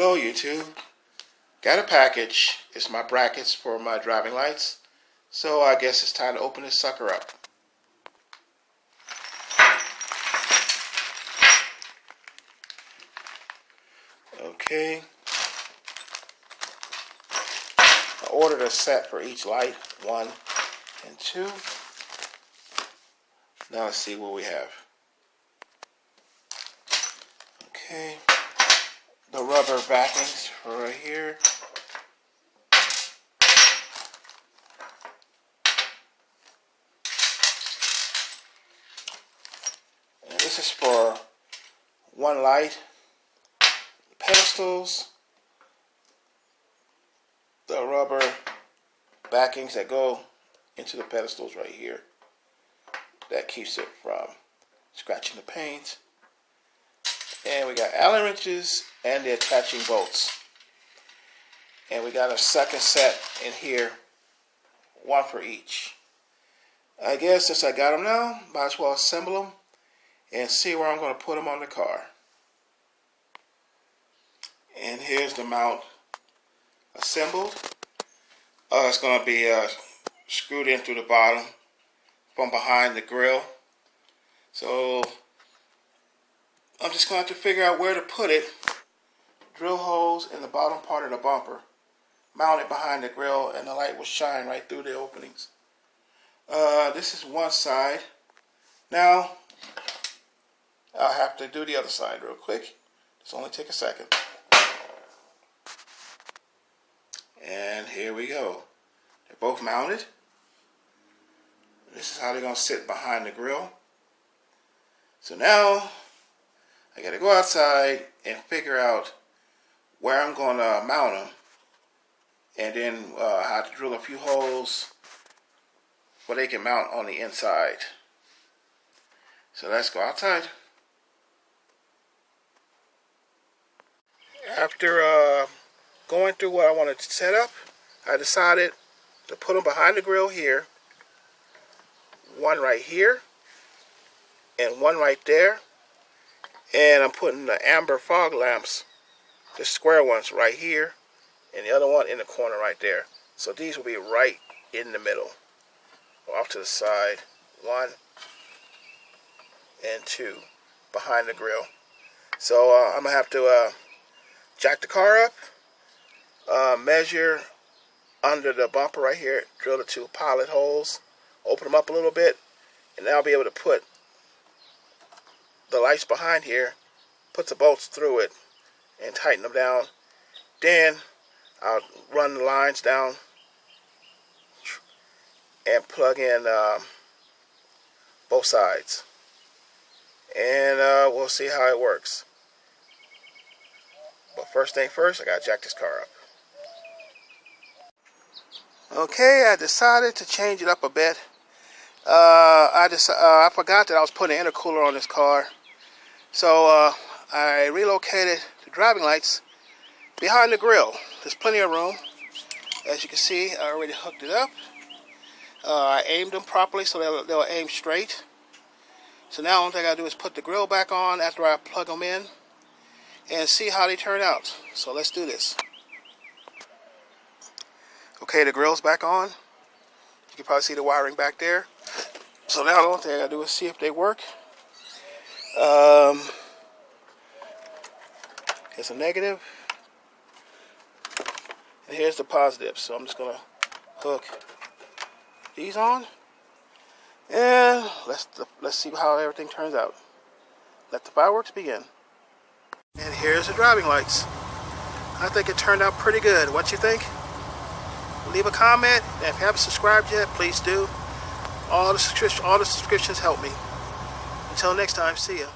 Hello YouTube. Got a package. It's my brackets for my driving lights. So I guess it's time to open this sucker up. Okay. I ordered a set for each light, 1 and 2. Now let's see what we have. Okay. The rubber backings for right here. And this is for one light. The pedestals. The rubber backings that go into the pedestals right here. That keeps it from scratching the paint. And we got Allen wrenches and the attaching bolts. And we got a second set in here, 1 for each. I guess since I got them now, might as well assemble them and see where I'm going to put them on the car. And here's the mount assembled. It's going to be screwed in through the bottom from behind the grill. So I'm just going to have to figure out where to put it. Drill holes in the bottom part of the bumper. Mount it behind the grill and the light will shine right through the openings. This is one side. Now, I'll have to do the other side real quick. Just only take a second. And here we go. They're both mounted. This is how they're going to sit behind the grill. So now, I got to go outside and figure out where I'm going to mount them, and then how to drill a few holes where they can mount on the inside. So let's go outside. After going through what I wanted to set up, I decided to put them behind the grill here, 1 right here, and 1 right there. And I'm putting the amber fog lamps, the square ones, right here, and the other one in the corner right there. So these will be right in the middle, off to the side, 1 and 2 behind the grill. So I'm gonna have to jack the car up, measure under the bumper right here, drill the 2 pilot holes, open them up a little bit, and then I'll be able to put the lights behind here, put the bolts through it, and tighten them down. Then I'll run the lines down and plug in both sides. And we'll see how it works. But first thing first, I gotta jack this car up. Okay, I decided to change it up a bit. I forgot that I was putting an intercooler on this car. So I relocated the driving lights behind the grill. There's plenty of room. As you can see, I already hooked it up. I aimed them properly so they'll aim straight. So now the only thing I gotta do is put the grill back on after I plug them in and see how they turn out. So let's do this. Okay, the grill's back on. You can probably see the wiring back there. So now the only thing I gotta do is see if they work. Here's a negative, and here's the positive. So I'm just gonna hook these on, and let's see how everything turns out. Let the fireworks begin. And here's the driving lights. I think it turned out pretty good. What you think? Leave a comment, and if you haven't subscribed yet, please do. All the subscriptions help me. Until next time, see ya.